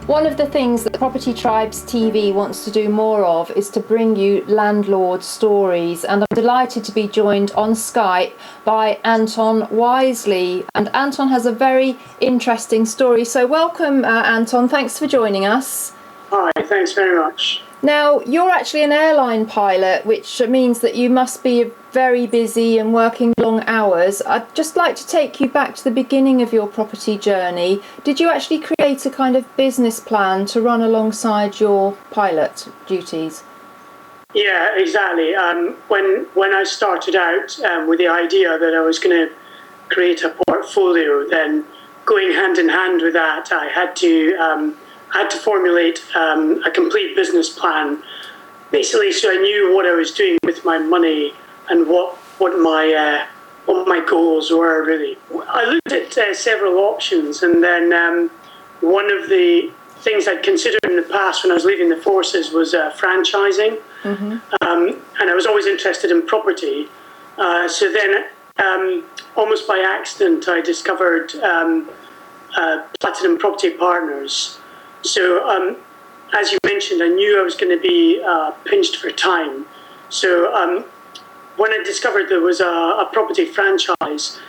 One of the things that Property Tribes TV wants to do more of is to bring you landlord stories, and I'm delighted to be joined on Skype by Anton Wisely, and Anton has a very interesting story. So welcome, Anton, thanks for joining us. Hi, thanks very much. Now, you're actually an airline pilot, which means that you must be very busy and working long hours. I'd just like to take you back to the beginning of your property journey. Did you actually create a kind of business plan to run alongside your pilot duties? Yeah, exactly. When I started out with the idea that I was going to create a portfolio, then going hand in hand with that, I had to formulate a complete business plan, basically, so I knew what I was doing with my money and what my goals were, really. I looked at several options, and then one of the things I'd considered in the past when I was leaving the forces was franchising, and I was always interested in property. So then, almost by accident, I discovered Platinum Property Partners. So, as you mentioned, I knew I was going to be pinched for time. So, when I discovered there was a property franchise,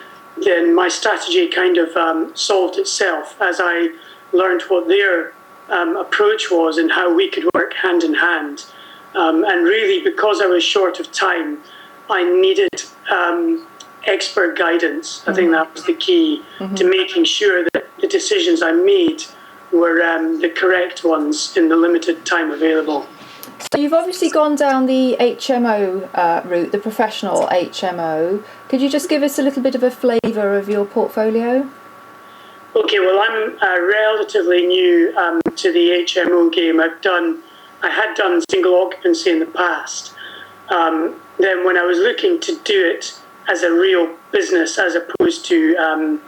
then my strategy kind of solved itself as I learned what their approach was and how we could work hand in hand. And really, because I was short of time, I needed expert guidance. I think that was the key to making sure that the decisions I made were the correct ones in the limited time available. So you've obviously gone down the HMO route, the professional HMO. Could you just give us a little bit of a flavour of your portfolio? Okay, well, I'm relatively new to the HMO game. I had done single occupancy in the past. Then when I was looking to do it as a real business as opposed to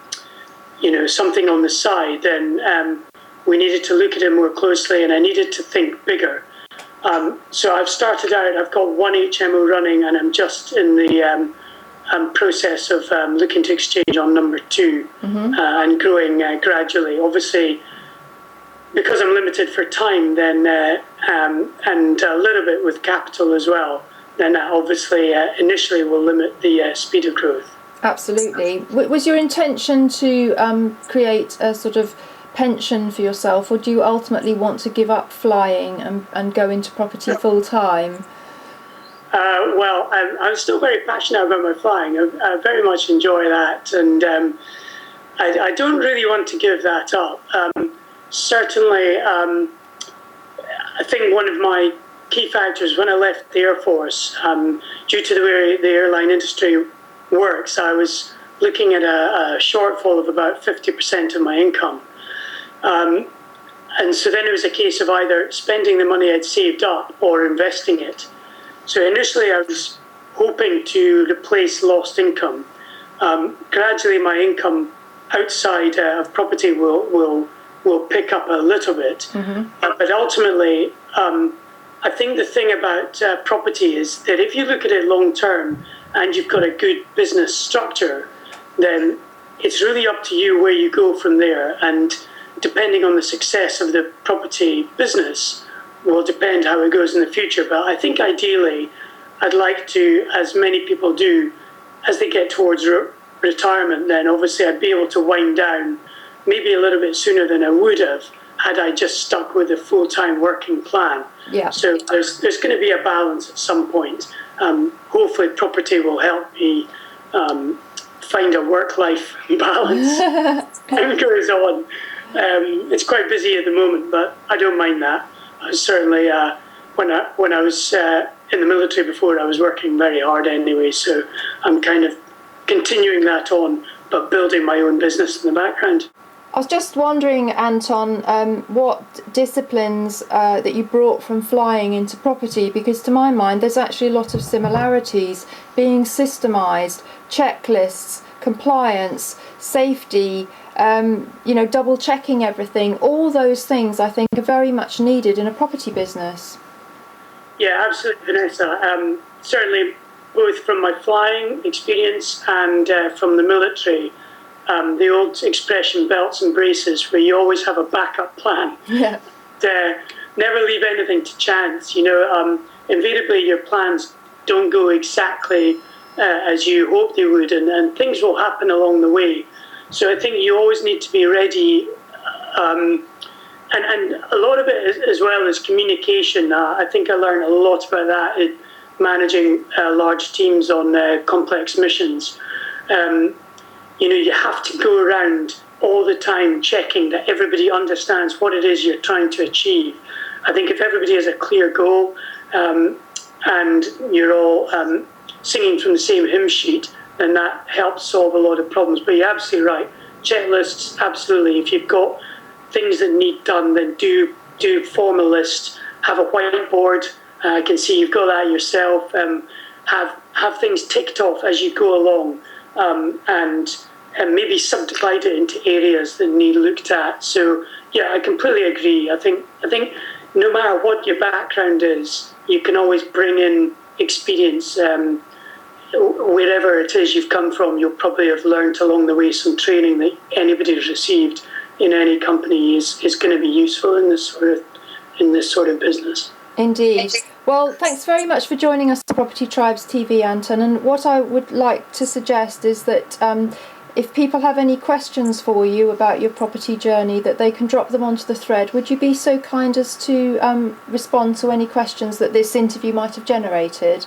something on the side, then we needed to look at it more closely, and I needed to think bigger. So I've started out, I've got one HMO running, and I'm just in the process of looking to exchange on number two and growing gradually. Obviously, because I'm limited for time, then and a little bit with capital as well, then that obviously initially will limit the speed of growth. Absolutely. Was your intention to create a sort of pension for yourself, or do you ultimately want to give up flying and go into property full time? Well, I'm still very passionate about my flying. I very much enjoy that, and I don't really want to give that up. Certainly, I think one of my key factors when I left the Air Force, due to the way the airline industry works, I was looking at a shortfall of about 50% of my income. And so then it was a case of either spending the money I'd saved up or investing it. So initially I was hoping to replace lost income. Gradually my income outside of property will pick up a little bit. But ultimately, I think the thing about property is that if you look at it long term and you've got a good business structure, then it's really up to you where you go from there. And depending on the success of the property business will depend how it goes in the future. But I think ideally, I'd like to, as many people do, as they get towards retirement, then obviously I'd be able to wind down maybe a little bit sooner than I would have had I just stuck with a full-time working plan. Yeah. So there's going to be a balance at some point. Hopefully property will help me find a work-life balance and goes on. It's quite busy at the moment, but I don't mind that. I certainly, when I was in the military before, I was working very hard anyway, so I'm kind of continuing that on, but building my own business in the background. I was just wondering, Anton, what disciplines that you brought from flying into property, because to my mind there's actually a lot of similarities, being systemised, checklists, compliance, safety, double checking everything. All those things I think are very much needed in a property business. Yeah, absolutely, Vanessa. Certainly both from my flying experience and from the military, the old expression belts and braces, where you always have a backup plan. Yeah. Never leave anything to chance. Invariably your plans don't go exactly as you hope they would, and things will happen along the way. So I think you always need to be ready. And a lot of it, as well as communication. I think I learned a lot about that in managing large teams on complex missions. You have to go around all the time checking that everybody understands what it is you're trying to achieve. I think if everybody has a clear goal and you're all singing from the same hymn sheet, then that helps solve a lot of problems. But you're absolutely right. Checklists, absolutely. If you've got things that need done, then do form a list. Have a whiteboard. I can see you've got that yourself. Have things ticked off as you go along, and maybe subdivide it into areas that need looked at. So yeah, I completely agree. I think no matter what your background is, you can always bring in experience. Wherever it is you've come from, you'll probably have learned along the way some training that anybody has received in any company is going to be useful in this sort of business. Indeed. Well, thanks very much for joining us on Property Tribes TV, Anton. And what I would like to suggest is that if people have any questions for you about your property journey, that they can drop them onto the thread. Would you be so kind as to respond to any questions that this interview might have generated?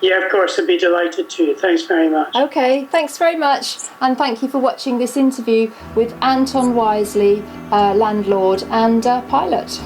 Yeah, of course, I'd be delighted to. Thanks very much. Okay, thanks very much. And thank you for watching this interview with Anton Wisely, landlord and pilot.